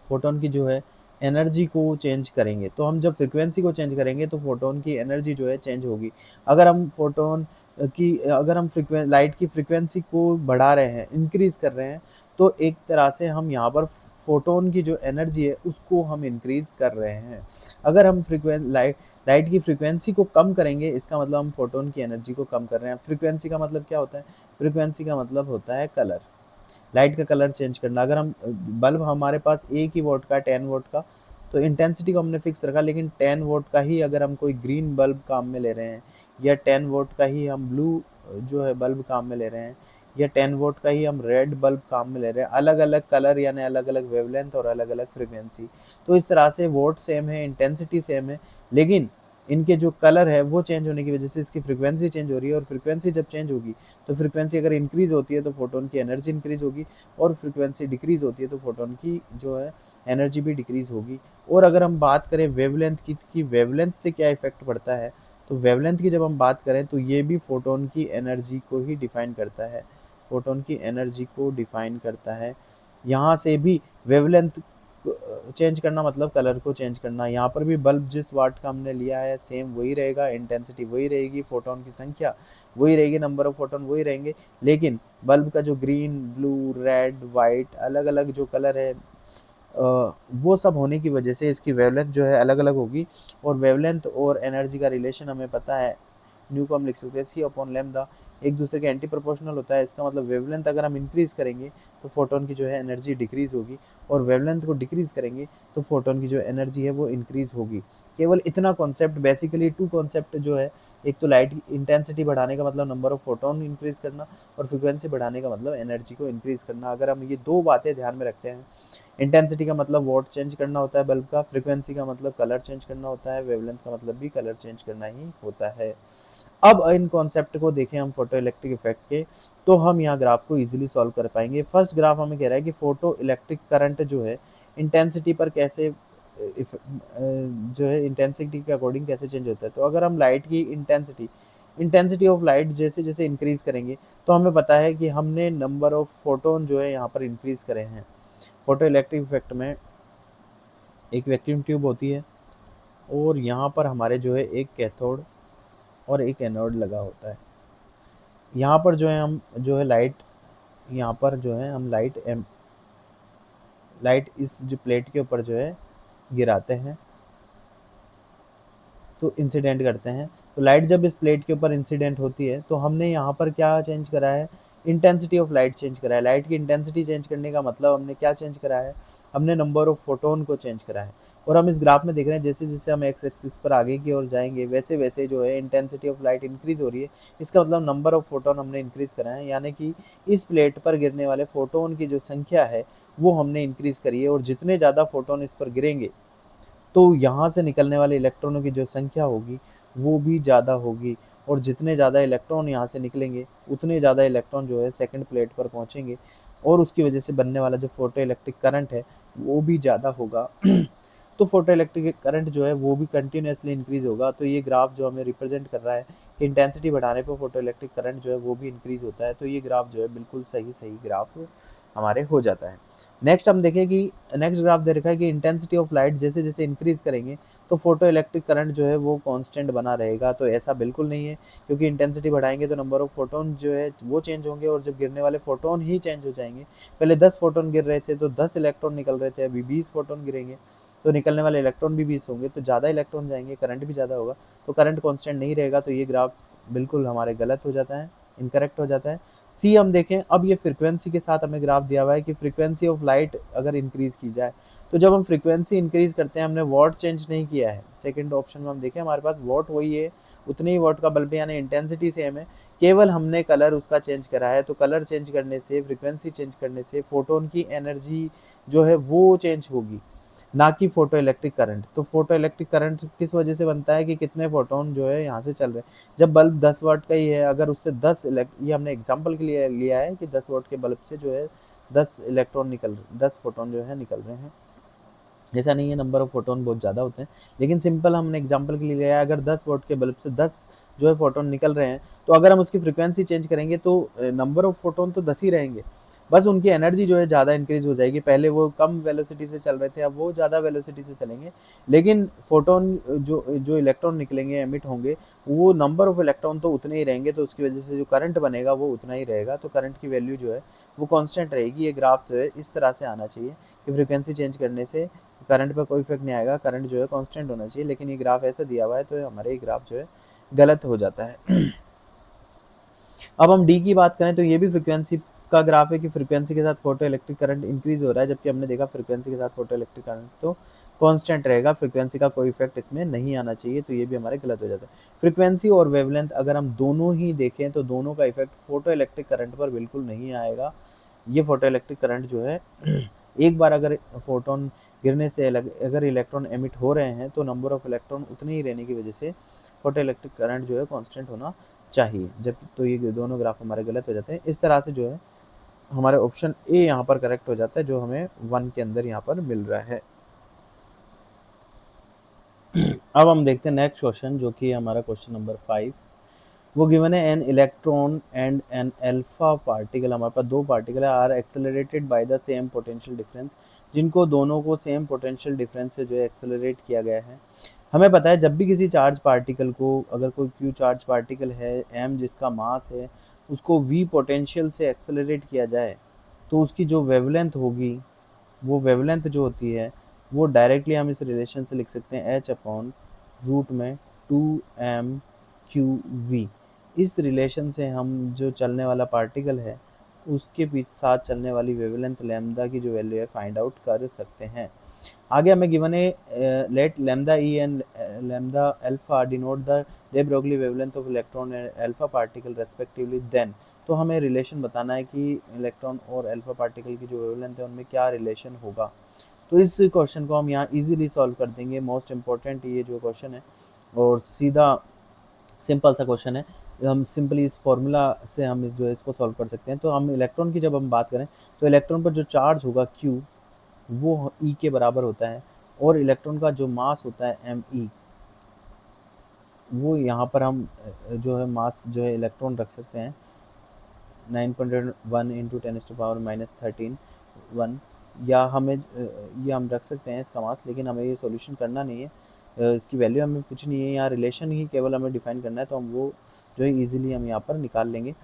photon की जो है एनर्जी को चेंज करेंगे। तो हम जब फ्रीक्वेंसी को चेंज करेंगे तो फोटोन की एनर्जी जो है चेंज होगी। अगर हम फोटोन अगर हम लाइट की फ्रीक्वेंसी को बढ़ा रहे हैं, इंक्रीज कर रहे हैं, तो एक तरह से हम यहाँ पर फोटोन की जो एनर्जी है उसको हम इंक्रीज कर रहे हैं। अगर हम लाइट की फ्रीक्वेंसी को कम करेंगे, इसका मतलब हम फोटोन की एनर्जी को कम कर रहे हैं। फ्रीक्वेंसी का मतलब क्या होता है? फ्रीक्वेंसी का मतलब होता है कलर, लाइट का कलर चेंज करना। अगर हम बल्ब हमारे पास एक ही वोट का 10 वोट का, तो इंटेंसिटी को हमने फिक्स रखा, लेकिन 10 वोट का ही अगर हम कोई ग्रीन बल्ब काम में ले रहे हैं या 10 वोट का ही हम ब्लू जो है बल्ब काम में ले रहे हैं या 10 वोट का ही हम रेड बल्ब काम में ले रहे हैं, अलग अलग कलर यानी अलग अलग वेवलेंथ और अलग अलग फ्रीक्वेंसी। तो इस तरह से वोट सेम है, इंटेंसिटी सेम है, लेकिन इनके जो कलर है वो चेंज होने की वजह से इसकी फ्रीक्वेंसी चेंज हो रही है। और फ्रीक्वेंसी जब चेंज होगी तो फ्रीक्वेंसी अगर इंक्रीज होती है तो फोटोन की एनर्जी इंक्रीज होगी, और फ्रीक्वेंसी डिक्रीज होती है तो फोटोन की जो है एनर्जी भी डिक्रीज होगी। और अगर हम बात करें वेवलेंथ की कि वेवलेंथ से क्या इफेक्ट पड़ता है, तो वेवलेंथ की जब हम बात करें तो ये भी फोटोन की एनर्जी को ही डिफाइन करता है, फोटोन की एनर्जी को डिफाइन करता है। यहाँ से भी वेवलेंथ चेंज करना मतलब कलर को चेंज करना। यहाँ पर भी बल्ब जिस वाट का हमने लिया है सेम वही रहेगा, इंटेंसिटी वही रहेगी, फोटोन की संख्या वही रहेगी, नंबर ऑफ फोटोन वही रहेंगे, लेकिन बल्ब का जो ग्रीन, ब्लू, रेड, वाइट अलग अलग जो कलर है वो सब होने की वजह से इसकी वेवलेंथ जो है अलग अलग होगी। और वेवलेंथ और एनर्जी का रिलेशन हमें पता है, न्यू को हम लिख सकते हैं सी अपॉन लैम्डा, एक दूसरे के एंटी प्रोपोर्शनल होता है। इसका मतलब वेवलेंथ अगर हम इंक्रीज करेंगे तो फोटोन की जो है एनर्जी डिक्रीज होगी, और वेवलेंथ को डिक्रीज करेंगे तो फोटोन की जो एनर्जी है वो इंक्रीज होगी। केवल इतना कॉन्सेप्ट, बेसिकली 2 कॉन्सेप्ट जो है, एक तो लाइट इंटेंसिटी बढ़ाने का मतलब नंबर ऑफ फोटोन इंक्रीज करना, और फ्रिक्वेंसी बढ़ाने का मतलब एनर्जी को इंक्रीज करना। अगर हम ये 2 बातें ध्यान में रखते हैं, इंटेंसिटी का मतलब वोट चेंज करना होता है बल्ब का, फ्रीक्वेंसी का मतलब कलर चेंज करना होता है, वेवलेंथ का मतलब भी कलर चेंज करना ही होता है। अब इन कॉन्सेप्ट को देखें हम फोटो इलेक्ट्रिक इफेक्ट के, तो हम यहाँ ग्राफ को इजीली सॉल्व कर पाएंगे। फर्स्ट ग्राफ हमें कह रहा है कि फोटो इलेक्ट्रिक करंट जो है इंटेंसिटी पर कैसे जो है इंटेंसिटी के अकॉर्डिंग कैसे चेंज होता है। तो अगर हम लाइट की इंटेंसिटी ऑफ लाइट जैसे जैसे इंक्रीज करेंगे, तो हमें पता है कि हमने नंबर ऑफ फोटोन जो है यहाँ पर इंक्रीज करे हैं। फोटो इलेक्ट्रिक इफेक्ट में एक वैक्यूम ट्यूब होती है और यहाँ पर हमारे जो है एक कैथोड और एक एनोड लगा होता है। यहाँ पर जो है हम जो है लाइट, यहाँ पर जो है हम लाइट इस जो प्लेट के ऊपर जो है गिराते हैं। तो इंसिडेंट करते हैं। तो लाइट जब इस प्लेट के ऊपर इंसिडेंट होती है तो हमने यहाँ पर क्या चेंज करा है, इंटेंसिटी ऑफ लाइट चेंज करा है। लाइट की इंटेंसिटी चेंज करने का मतलब हमने क्या चेंज करा है, हमने नंबर ऑफ फोटोन को चेंज करा है। और हम इस ग्राफ में देख रहे हैं जैसे जैसे हम एक्स एक्सिस पर आगे की ओर जाएंगे वैसे वैसे जो है इंटेंसिटी ऑफ लाइट इंक्रीज हो रही है। इसका मतलब नंबर ऑफ फोटोन हमने इंक्रीज करा है, यानी कि इस प्लेट पर गिरने वाले फोटोन की जो संख्या है वो हमने इंक्रीज करी है। और जितने ज़्यादा फोटोन इस पर गिरेंगे तो यहाँ से निकलने वाले इलेक्ट्रॉनों की जो संख्या होगी वो भी ज़्यादा होगी। और जितने ज़्यादा इलेक्ट्रॉन यहाँ से निकलेंगे उतने ज़्यादा इलेक्ट्रॉन जो है सेकंड प्लेट पर पहुँचेंगे और उसकी वजह से बनने वाला जो फोटो इलेक्ट्रिक करंट है वो भी ज़्यादा होगा। तो फोटो इलेक्ट्रिक करंट जो है वो भी कंटिन्यूसली इंक्रीज होगा। तो ये ग्राफ जो हमें रिप्रेजेंट कर रहा है कि इंटेंसिटी बढ़ाने पर फोटो इलेक्ट्रिक करंट जो है वो भी इंक्रीज होता है। तो ये ग्राफ जो है बिल्कुल सही सही ग्राफ हमारे हो जाता है। नेक्स्ट हम देखें कि नेक्स्ट ग्राफ दे रखा है कि इंटेंसिटी ऑफ लाइट जैसे जैसे इंक्रीज करेंगे तो फोटो इलेक्ट्रिक करंट जो है वो कांस्टेंट बना रहेगा। तो ऐसा बिल्कुल नहीं है, क्योंकि इंटेंसिटी बढ़ाएंगे तो नंबर ऑफ फोटोन जो है वो चेंज होंगे और जब गिरने वाले फोटोन ही चेंज हो जाएंगे। पहले 10 फोटोन गिर रहे थे तो 10 इलेक्ट्रॉन निकल रहे थे, अभी 20 फोटोन गिरेंगे तो निकलने वाले इलेक्ट्रॉन भी 20 होंगे, तो ज़्यादा इलेक्ट्रॉन जाएंगे, करंट भी ज़्यादा होगा, तो करंट कांस्टेंट नहीं रहेगा। तो ये ग्राफ बिल्कुल हमारे गलत हो जाता है, इनकरेक्ट हो जाता है। सी हम देखें, अब ये फ्रीक्वेंसी के साथ हमें ग्राफ दिया हुआ है कि फ्रीक्वेंसी ऑफ लाइट अगर इंक्रीज की जाए तो जब हम फ्रीक्वेंसी इंक्रीज करते हैं, हमने वॉट चेंज नहीं किया है। सेकंड ऑप्शन में हम देखें हमारे पास वॉट वही है, उतने ही वॉट का बल्ब यानी इंटेंसिटी सेम है, केवल हमने कलर उसका चेंज करा है। तो कलर चेंज करने से, फ्रीक्वेंसी चेंज करने से फोटोन की एनर्जी जो है वो चेंज होगी, ना कि फोटो इलेक्ट्रिक करंट। तो फोटो इलेक्ट्रिक करंट किस वजह से बनता है कि कितने फोटोन जो है यहाँ से चल रहे हैं। जब बल्ब 10 वाट का ही है, अगर उससे 10 ये हमने एग्जांपल के लिए लिया है कि 10 वाट के बल्ब से जो है 10 फोटोन जो है निकल रहे हैं। ऐसा नहीं है, नंबर ऑफ फोटोन बहुत ज़्यादा होते हैं, लेकिन सिंपल हमने एग्जांपल के लिए लिया है। अगर 10 वाट के बल्ब से 10 जो है फोटोन निकल रहे हैं, तो अगर हम उसकी फ्रीक्वेंसी चेंज करेंगे तो नंबर ऑफ फोटोन तो 10 ही रहेंगे, बस उनकी एनर्जी जो है ज़्यादा इंक्रीज हो जाएगी। पहले वो कम वेलोसिटी से चल रहे थे, अब वो ज़्यादा वेलोसिटी से चलेंगे, लेकिन फोटोन जो जो इलेक्ट्रॉन निकलेंगे, एमिट होंगे, वो नंबर ऑफ इलेक्ट्रॉन तो उतने ही रहेंगे। तो उसकी वजह से जो करंट बनेगा वो उतना ही रहेगा। तो करंट की वैल्यू जो है वो कांस्टेंट रहेगी। ये ग्राफ जो है इस तरह से आना चाहिए कि फ्रीक्वेंसी चेंज करने से करंट पर कोई इफेक्ट नहीं आएगा, करंट जो है कांस्टेंट होना चाहिए। लेकिन ये ग्राफ ऐसा दिया हुआ है तो हमारे ये ग्राफ जो है गलत हो जाता है। अब हम डी की बात करें तो ये भी फ्रीक्वेंसी का ग्राफ है कि फ्रीक्वेंसी के साथ फोटो इलेक्ट्रिक करंट इंक्रीज हो रहा है, जबकि हमने देखा फ्रीक्वेंसी के साथ फोटो इलेक्ट्रिक करंट तो कांस्टेंट रहेगा, फ्रीक्वेंसी का कोई इफेक्ट इसमें नहीं आना चाहिए। तो ये भी हमारे गलत हो जाता है। फ्रीक्वेंसी और वेवलेंथ अगर हम दोनों ही देखें तो दोनों का इफेक्ट फोटो इलेक्ट्रिक करंट पर बिल्कुल नहीं आएगा। ये फोटो इलेक्ट्रिक करंट जो है एक बार अगर फोटोन गिरने से अगर इलेक्ट्रॉन एमिट हो रहे हैं तो नंबर ऑफ इलेक्ट्रॉन उतने ही रहने की वजह से फोटो इलेक्ट्रिक करंट जो है कांस्टेंट होना चाहिए। जब तो ये दोनों ग्राफ हमारे गलत हो जाते हैं। इस तरह से जो है हमारे ऑप्शन ए यहाँ पर करेक्ट हो जाता है, जो हमें 1 के अंदर यहाँ पर मिल रहा है। अब हम देखते हैं नेक्स्ट क्वेश्चन, जो कि हमारा क्वेश्चन नंबर 5। वो गिवन है an electron and an alpha particle. हमारे पास दो particle are accelerated by the same potential difference, जिनको दोनों को सेम पोटेंशियल डिफरेंस से जो है एक्सेलरेट किया गया है। हमें पता है जब भी किसी चार्ज पार्टिकल को, अगर कोई क्यू चार्ज पार्टिकल है, एम जिसका मास है, उसको वी पोटेंशियल से एक्सेलरेट किया जाए तो उसकी जो वेवलेंथ होगी, वो वेवलेंथ जो होती है वो डायरेक्टली हम इस रिलेशन से लिख सकते हैं एच अपॉन रूट में 2m/q_v। इस रिलेशन से हम जो चलने वाला पार्टिकल है उसके पीछे साथ चलने वाली वेवलेंथ लैम्डा की जो वैल्यू है फाइंड आउट कर सकते हैं। आगे हमें गिवन है let lambda e and lambda alpha denote the de Broglie wavelength of electron and alpha particle respectively, then तो हमें रिलेशन बताना है कि इलेक्ट्रॉन और अल्फा पार्टिकल की जो वेवलेंथ है उनमें क्या रिलेशन होगा। तो इस क्वेश्चन को हम यहाँ इजीली सॉल्व कर देंगे। मोस्ट इम्पॉर्टेंट ये जो क्वेश्चन है और सीधा सिंपल सा क्वेश्चन है, हम सिंपली इस फॉर्मूला से हम जो है इसको सॉल्व कर सकते हैं। तो हम इलेक्ट्रॉन की जब हम बात करें तो इलेक्ट्रॉन पर जो चार्ज होगा Q वो E के बराबर होता है, और इलेक्ट्रॉन का जो मास होता है Me, वो यहाँ पर हम जो है मास जो है इलेक्ट्रॉन रख सकते हैं 9.1 × 10⁻⁻13 1, या हमें ये हम रख सकते हैं इसका मास, लेकिन हमें ये सॉल्यूशन करना नहीं है, इसकी वैल्यू हमें कुछ नहीं है, यहाँ रिलेशन ही केवल हमें डिफाइन करना है। तो हम वो जो है इजीली हम यहाँ पर निकाल लेंगे।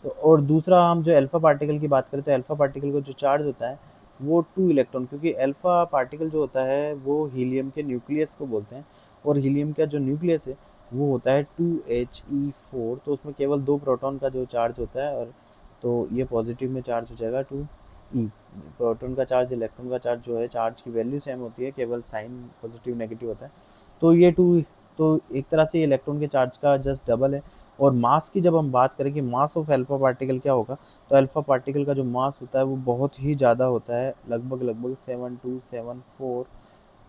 तो और दूसरा हम जो अल्फा पार्टिकल की बात करें तो अल्फा पार्टिकल को जो चार्ज होता है वो 2 इलेक्ट्रॉन, क्योंकि अल्फा पार्टिकल जो होता है वो हीलियम के न्यूक्लियस को बोलते हैं, और हीलियम का जो न्यूक्लियस है वो होता है 2He4, तो उसमें केवल 2 प्रोटॉन का जो चार्ज होता है, और तो ये पॉजिटिव में चार्ज हो जाएगा 2E। प्रोटॉन का चार्ज इलेक्ट्रॉन का चार्ज जो है, चार्ज की वैल्यू सेम होती है, केवल साइन पॉजिटिव नेगेटिव होता है। तो ये 2, तो एक तरह से ये इलेक्ट्रॉन के चार्ज का जस्ट डबल है। और मास की जब हम बात करें कि मास ऑफ अल्फा पार्टिकल क्या होगा, तो अल्फा पार्टिकल का जो मास होता है वो बहुत ही ज़्यादा होता है, लगभग 7274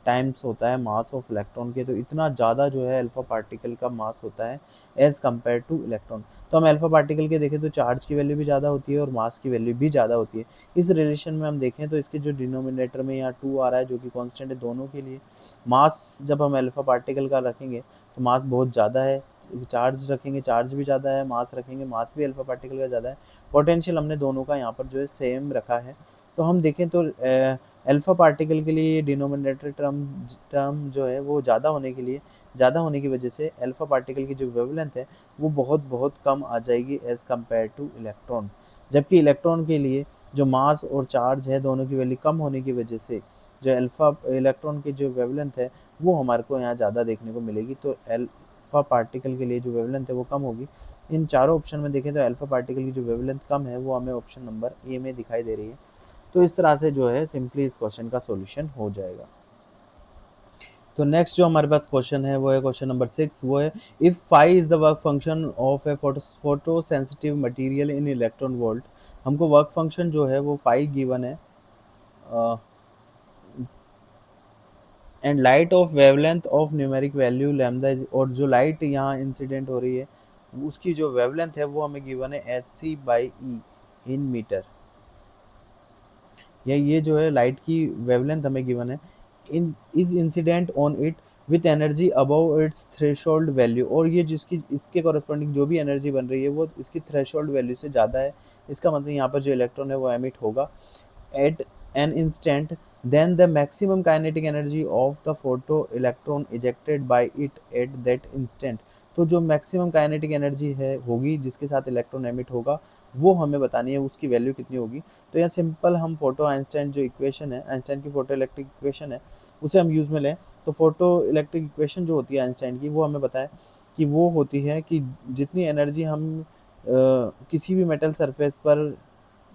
टाइम्स होता है मास ऑफ इलेक्ट्रॉन के। तो इतना ज़्यादा जो है अल्फा पार्टिकल का मास होता है एज़ कम्पेयर टू इलेक्ट्रॉन। तो हम अल्फा पार्टिकल के देखें तो चार्ज की वैल्यू भी ज़्यादा होती है और मास की वैल्यू भी ज़्यादा होती है। इस रिलेशन में हम देखें तो इसके जो डिनोमिनेटर में यहाँ 2 आ रहा है जो कि कांस्टेंट है दोनों के लिए। मास जब हम अल्फा पार्टिकल का रखेंगे तो मास बहुत ज़्यादा है, चार्ज रखेंगे चार्ज भी ज़्यादा है, मास रखेंगे मास भी अल्फा पार्टिकल का ज़्यादा है। पोटेंशियल हमने दोनों का यहाँ पर जो है सेम रखा है। तो हम देखें तो अल्फा पार्टिकल के लिए डिनोमिनेटर टर्म जो है वो ज़्यादा होने के लिए, ज़्यादा होने की वजह से अल्फा पार्टिकल की जो वेवलेंथ है वो बहुत बहुत कम आ जाएगी एज़ कम्पेयर टू इलेक्ट्रॉन। जबकि इलेक्ट्रॉन के लिए जो मास और चार्ज है दोनों की वैल्यू कम होने की वजह से जो अल्फा इलेक्ट्रॉन की जो वेवलेंथ है वो हमारे को यहाँ ज़्यादा देखने को मिलेगी। तो अल्फा पार्टिकल के लिए जो वेवलेंथ है वो कम होगी। इन चारों ऑप्शन में देखें तो अल्फा पार्टिकल की जो वेवलेंथ कम है वो हमें ऑप्शन नंबर ए में दिखाई दे रही है। तो इस तरह से जो है सिंपली इस क्वेश्चन का सॉल्यूशन हो जाएगा। तो नेक्स्ट जो हमारे पास क्वेश्चन है वो है क्वेश्चन नंबर 6, वो है if phi is the work function of a photo sensitive material in electron volt. हमको वर्क फंक्शन जो है वो फाई गिवन है, and light of wavelength of numeric value lambda, और जो लाइट यहाँ इंसिडेंट हो रही है उसकी जो वेवलेंथ है वो हमें गिवन है hc/e इन मीटर। या ये जो है लाइट की वेवलेंथ हमें गिवन है, in is incident on it with energy above its threshold value, और ये जिसकी इसके कॉरस्पॉन्डिंग जो भी एनर्जी बन रही है वो इसकी थ्रेशोल्ड वैल्यू से ज़्यादा है। इसका मतलब यहाँ पर जो इलेक्ट्रॉन है वो एमिट होगा at an instant, then the maximum kinetic energy of the photo electron ejected by it at that instant। तो जो मैक्सिमम काइनेटिक एनर्जी है होगी जिसके साथ इलेक्ट्रॉन एमिट होगा वो हमें बतानी है, उसकी वैल्यू कितनी होगी। तो यहाँ सिंपल हम फोटो आइंस्टाइन जो इक्वेशन है, आइंस्टाइन की फोटो इलेक्ट्रिक इक्वेशन है, उसे हम यूज़ में लें तो फोटो इलेक्ट्रिक इक्वेशन जो होती है आइंस्टाइन की वो हमें बताए कि वो होती है कि जितनी एनर्जी हम किसी भी मेटल सरफेस पर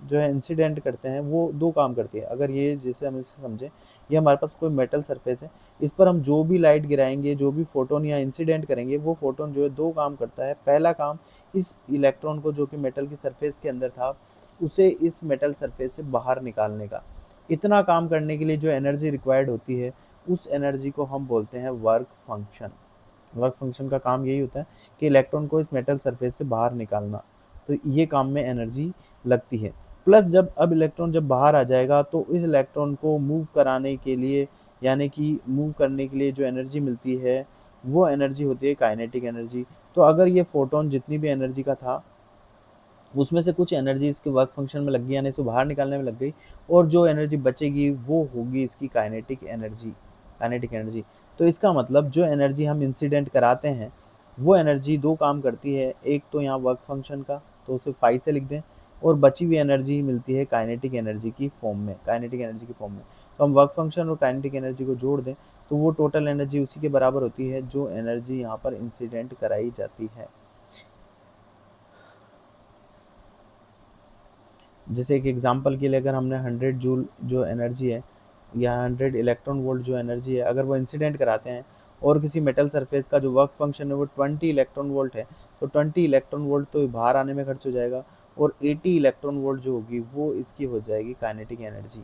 जो है इंसिडेंट करते हैं वो दो काम करती है। अगर ये जैसे हम इसे समझें, ये हमारे पास कोई मेटल सरफेस है, इस पर हम जो भी लाइट गिराएंगे, जो भी फोटोन या इंसिडेंट करेंगे, वो फोटोन जो है दो काम करता है। पहला काम, इस इलेक्ट्रॉन को जो कि मेटल की सरफेस के अंदर था उसे इस मेटल सरफेस से बाहर निकालने का। इतना काम करने के लिए जो एनर्जी रिक्वायर्ड होती है उस एनर्जी को हम बोलते हैं वर्क फंक्शन। वर्क फंक्शन का काम यही होता है कि इलेक्ट्रॉन को इस मेटल सरफेस से बाहर निकालना, तो ये काम में एनर्जी लगती है। प्लस जब अब इलेक्ट्रॉन जब बाहर आ जाएगा तो इस इलेक्ट्रॉन को मूव कराने के लिए, यानी कि मूव करने के लिए जो एनर्जी मिलती है वो एनर्जी होती है काइनेटिक एनर्जी। तो अगर ये फोटोन जितनी भी एनर्जी का था उसमें से कुछ एनर्जी इसके वर्क फंक्शन में लग गई, यानी इसे बाहर निकालने में लग गई, और जो एनर्जी बचेगी वो होगी इसकी काइनेटिक एनर्जी। काइनेटिक एनर्जी, तो इसका मतलब जो एनर्जी हम इंसिडेंट कराते हैं वो एनर्जी दो काम करती है। एक तो यहाँ वर्क फंक्शन का, तो उसे फाई से लिख दें, और बची हुई एनर्जी मिलती है काइनेटिक एनर्जी की फॉर्म में, काइनेटिक एनर्जी की फॉर्म में। तो हम वर्क फंक्शन और काइनेटिक एनर्जी को जोड़ दें तो वो टोटल एनर्जी उसी के बराबर होती है जो एनर्जी यहाँ पर इंसिडेंट कराई जाती है। जैसे एक एग्जांपल के लिए अगर हमने 100 जूल जो एनर्जी है या 100 इलेक्ट्रॉन वोल्ट जो एनर्जी है अगर वो इंसिडेंट कराते हैं, और किसी मेटल सरफेस का जो वर्क फंक्शन है वो 20 इलेक्ट्रॉन वोल्ट है, तो 20 इलेक्ट्रॉन वोल्ट तो बाहर आने में खर्च हो जाएगा, और 80 इलेक्ट्रॉन वोल्ट जो होगी वो इसकी हो जाएगी काइनेटिक एनर्जी।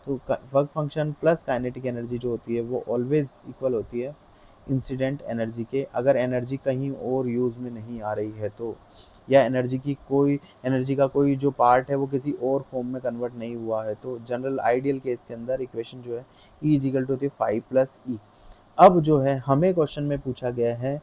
तो work function plus kinetic energy जो होती है वो ऑलवेज इक्वल होती है इंसिडेंट एनर्जी के, अगर एनर्जी कहीं और यूज़ में नहीं आ रही है तो, या एनर्जी का कोई जो पार्ट है वो किसी और फॉर्म में कन्वर्ट नहीं हुआ है। तो जनरल आइडियल केस के अंदर इक्वेशन जो है E इजिकल टू होती है 5 + E। अब जो है हमें क्वेश्चन में पूछा गया है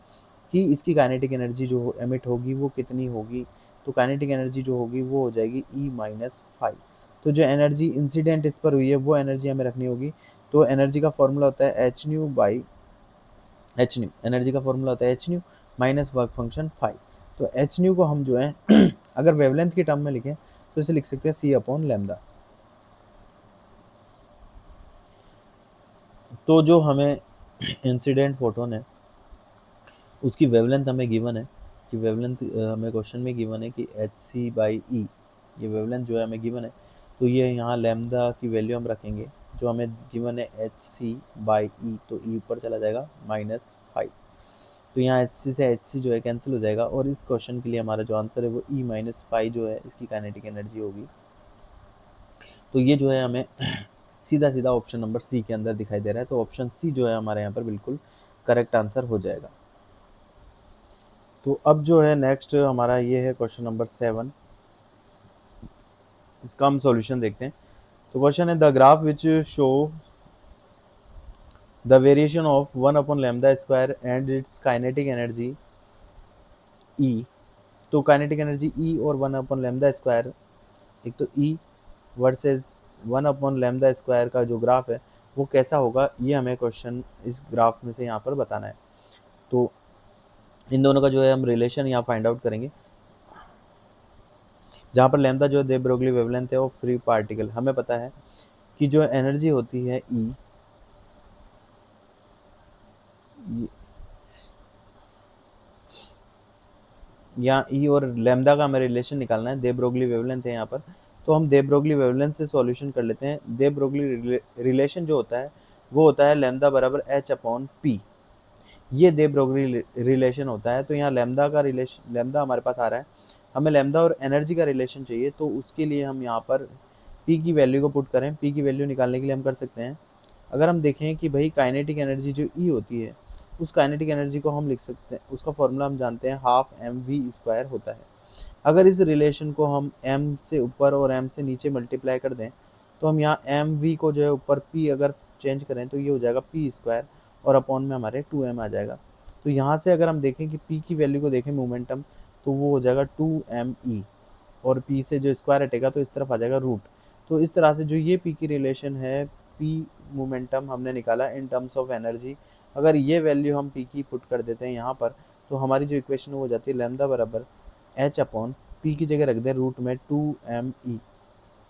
कि इसकी काइनेटिक एनर्जी जो एमिट होगी वो कितनी होगी, तो काइनेटिक एनर्जी जो होगी वो हो जाएगी E-5। तो जो एनर्जी इंसिडेंट इस पर हुई है वो एनर्जी हमें रखनी होगी। तो एनर्जी का फॉर्मूला होता है एच न्यू, एनर्जी का फॉर्मूला होता है H nu minus work function phi. तो एच न्यू को हम जो है अगर वेवलेंथ की टर्म में लिखें तो इसे लिख सकते हैं C/λ। तो जो हमें इंसिडेंट फोटोन है उसकी वेवलेंथ हमें गिवन है कि वेवलेंथ हमें क्वेश्चन में गिवन है कि hc/e, ये वेवलेंथ जो है हमें गिवन है। तो ये यहाँ लैम्डा की वैल्यू हम रखेंगे जो हमें गिवन है hc/e, तो e ऊपर चला जाएगा -5। तो यहाँ hc से hc जो है कैंसिल हो जाएगा और इस क्वेश्चन के लिए हमारा जो आंसर है वो e-5 जो है इसकी काइनेटिक एनर्जी होगी। तो ये जो है हमें सीधा सीधा ऑप्शन नंबर सी के अंदर दिखाई दे रहा है। तो ऑप्शन सी जो है हमारे यहाँ पर बिल्कुल करेक्ट आंसर हो जाएगा। तो अब जो है नेक्स्ट हमारा ये है क्वेश्चन नंबर 7, इसका हम सॉल्यूशन देखते हैं। तो क्वेश्चन है the graph which show the variation of 1/λ² and its kinetic energy E. तो काइनेटिक एनर्जी ई और 1/λ², एक तो ई वर्सेस 1/λ² का जो ग्राफ है वो कैसा होगा, ये हमें क्वेश्चन इस ग्राफ में से यहाँ पर बताना है। तो इन दोनों का जो है हम रिलेशन यहाँ फाइंड आउट करेंगे, जहाँ पर लैम्डा जो दे ब्रोगली वेवलेंथ है वो फ्री पार्टिकल। हमें पता है कि जो एनर्जी होती है ई, यहाँ ई और लैम्डा का हमें रिलेशन निकालना है, दे ब्रोगली वेवलेंथ है यहाँ पर। तो हम दे ब्रोगली वेवलेंथ से सॉल्यूशन कर लेते हैं। दे ब्रोगली रिलेशन जो होता है वो होता है लैम्डा बराबर h/p, ये दे ब्रोगली रिलेशन होता है। तो यहाँ लैम्डा का रिलेशन, लैम्डा हमारे पास आ रहा है, हमें लैम्डा और एनर्जी का रिलेशन चाहिए। तो उसके लिए हम यहाँ पर पी की वैल्यू को पुट करें। पी की वैल्यू निकालने के लिए हम कर सकते हैं, अगर हम देखें कि भाई काइनेटिक एनर्जी जो ई होती है उस काइनेटिक एनर्जी को हम लिख सकते हैं, उसका फॉर्मूला हम जानते हैं ½ mv² होता है। अगर इस रिलेशन को हम m से ऊपर और m से नीचे मल्टीप्लाई कर दें तो हम यहाँ mv को जो है ऊपर p अगर चेंज करें तो ये हो जाएगा p² और अपॉन में हमारे 2m आ जाएगा। तो यहाँ से अगर हम देखें कि p की वैल्यू को देखें मोमेंटम, तो वो हो जाएगा 2me और p से जो स्क्वायर हटेगा तो इस तरफ आ जाएगा रूट। तो इस तरह से जो ये p की रिलेशन है, p मोमेंटम हमने निकाला इन टर्म्स ऑफ एनर्जी। अगर ये वैल्यू हम p की पुट कर देते हैं यहाँ पर तो हमारी जो इक्वेशन हो जाती है लैम्डा बराबर h/p की जगह रख दें रूट में 2me।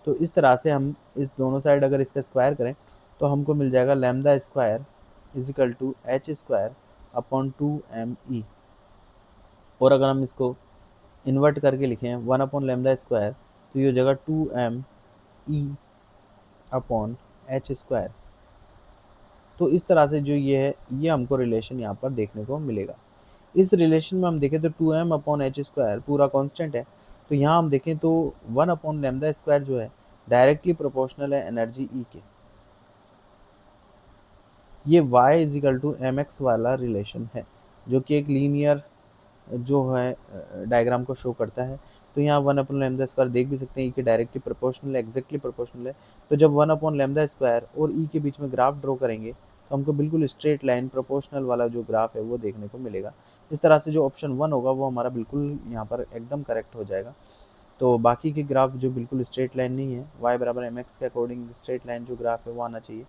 तो इस तरह से हम इस दोनों साइड अगर इसका स्क्वायर करें तो हमको मिल जाएगा λ² = h²/2me। और अगर हम इसको इन्वर्ट करके लिखें 1/λ² तो ये हो जाएगा 2me/h²। तो इस तरह से जो ये है ये हमको रिलेशन यहाँ पर देखने को मिलेगा। इस रिलेशन में हम देखें तो 2m/h² पूरा कांस्टेंट है। तो यहाँ हम देखें तो 1/λ² जो है डायरेक्टली प्रोपोर्शनल है एनर्जी ई के। ये y = mx वाला रिलेशन है जो कि एक लीनियर जो है डायग्राम को शो करता है। तो यहाँ 1/λ² देख भी सकते हैं ई के डायरेक्टली प्रोपोर्शनल है, एग्जैक्टली प्रोपोर्शनल है। तो जब 1/λ² और ई के बीच में ग्राफ ड्रॉ करेंगे तो हमको बिल्कुल स्ट्रेट लाइन प्रोपोर्शनल वाला जो ग्राफ है वो देखने को मिलेगा। इस तरह से जो ऑप्शन 1 होगा वो हमारा बिल्कुल यहाँ पर एकदम करेक्ट हो जाएगा। तो बाकी के ग्राफ जो बिल्कुल स्ट्रेट लाइन नहीं है, y = mx के अकॉर्डिंग स्ट्रेट लाइन जो ग्राफ है वो आना चाहिए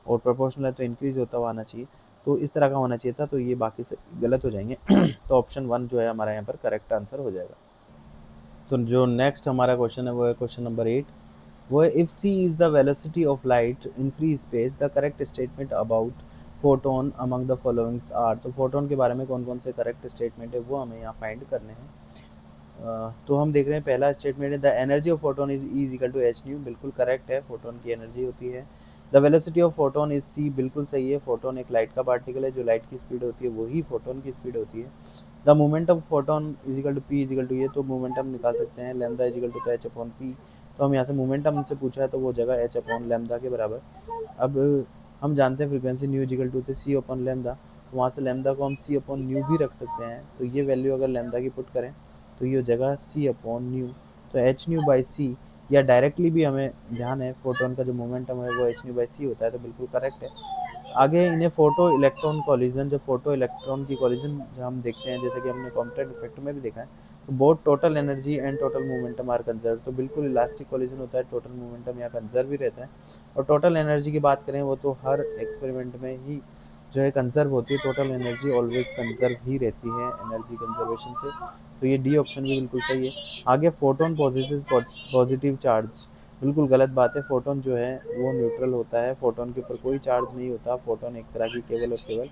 और प्रोपोर्शनल है तो इंक्रीज होता हुआ आना चाहिए। तो इस तरह का होना चाहिए था, तो ये बाकी से गलत हो जाएंगे। तो ऑप्शन 1 जो है हमारा यहाँ पर करेक्ट आंसर हो जाएगा। तो जो नेक्स्ट हमारा क्वेश्चन है वो है क्वेश्चन नंबर 8, वो है if c is the velocity of light in free space the correct statement about photon among the followings are. तो फोटोन के बारे में कौन कौन से करेक्ट स्टेटमेंट है वो हमें यहाँ फाइंड करने हैं। तो हम देख रहे हैं पहला स्टेटमेंट है the energy of photon is E = h², बिल्कुल करेक्ट है, फोटोन की एनर्जी होती है। The velocity of photon is c, बिल्कुल सही है, फोटोन एक लाइट का पार्टिकल है, जो लाइट की स्पीड होती है वही फोटोन की स्पीड होती है। The moment of photon = p = ये, तो मोमेंटम निकाल सकते हैं लैम्डा = h/p। तो हम यहाँ से मोमेंटम से पूछा है तो वो जगह h/λ के बराबर। अब हम जानते हैं फ्रीक्वेंसी न्यू = c/λ, तो वहाँ से लैम्डा को हम c/ν भी रख सकते हैं। तो ये वैल्यू अगर लैम्डा की पुट करें तो ये हो जाएगा c/ν। तो h/c, या डायरेक्टली भी हमें ध्यान है फोटोन का जो मोमेंटम है वो h/c होता है, तो बिल्कुल करेक्ट है। आगे इन्हें फोटो इलेक्ट्रॉन कॉलिजन, जब फोटो इलेक्ट्रॉन की कॉलिजन जब हम देखते हैं जैसे कि हमने कॉम्पैक्ट इफेक्ट में भी देखा है, तो both total energy and total momentum are conserve. तो बिल्कुल इलास्टिक कॉलिजन होता है, टोटल मोमेंटम यहाँ कंजर्व ही रहता है। और टोटल एनर्जी की बात करें वो तो हर एक्सपेरिमेंट में ही जो है कंजर्व होती है, टोटल एनर्जी ऑलवेज कंजर्व ही रहती है एनर्जी कंजर्वेशन से। तो ये डी ऑप्शन भी बिल्कुल सही है। आगे फोटोन पॉजिटिव चार्ज बिल्कुल गलत बात है। फोटोन जो है वो न्यूट्रल होता है, फोटोन के ऊपर कोई चार्ज नहीं होता। फोटोन एक तरह की केवल और केवल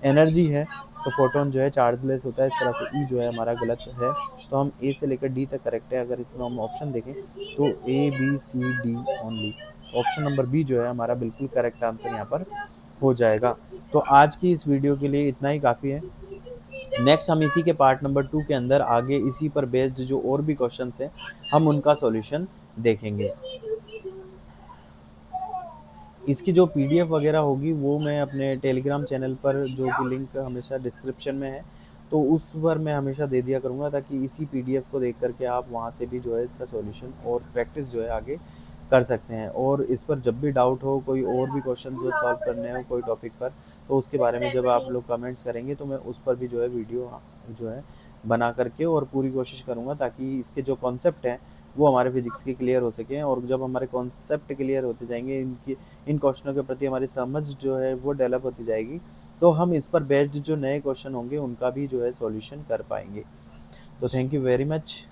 एनर्जी है, तो फोटोन जो है चार्जलेस होता है। इस तरह से ई जो है हमारा गलत है। तो हम ए से लेकर डी तक करेक्ट है। अगर इसमें हम ऑप्शन देखें तो A B C D only, option number B जो है हमारा बिल्कुल करेक्ट आंसर यहाँ पर हो जाएगा। तो आज की इस वीडियो के लिए इतना ही काफ़ी है। नेक्स्ट हम इसी के पार्ट नंबर 2 के अंदर आगे इसी पर बेस्ड जो और भी क्वेश्चंस हैं हम उनका सॉल्यूशन देखेंगे। इसकी जो पीडीएफ वगैरह होगी वो मैं अपने टेलीग्राम चैनल पर, जो कि लिंक हमेशा डिस्क्रिप्शन में है, तो उस पर मैं हमेशा दे दिया करूँगा, ताकि इसी पीडीएफ को देख करके आप वहाँ से भी जो है इसका सॉल्यूशन और प्रैक्टिस जो है आगे कर सकते हैं। और इस पर जब भी डाउट हो, कोई और भी क्वेश्चन जो सॉल्व करने हो कोई टॉपिक पर, तो उसके बारे में जब आप लोग कमेंट्स करेंगे तो मैं उस पर भी जो है वीडियो जो है बना करके और पूरी कोशिश करूँगा, ताकि इसके जो कॉन्सेप्ट हैं वो हमारे फिजिक्स के क्लियर हो सकें। और जब हमारे कॉन्सेप्ट क्लियर होते जाएंगे, इन क्वेश्चनों के प्रति हमारी समझ जो है वो डेवलप होती जाएगी, तो हम इस पर बेस्ड जो नए क्वेश्चन होंगे उनका भी जो है सॉल्यूशन कर पाएंगे। तो थैंक यू वेरी मच।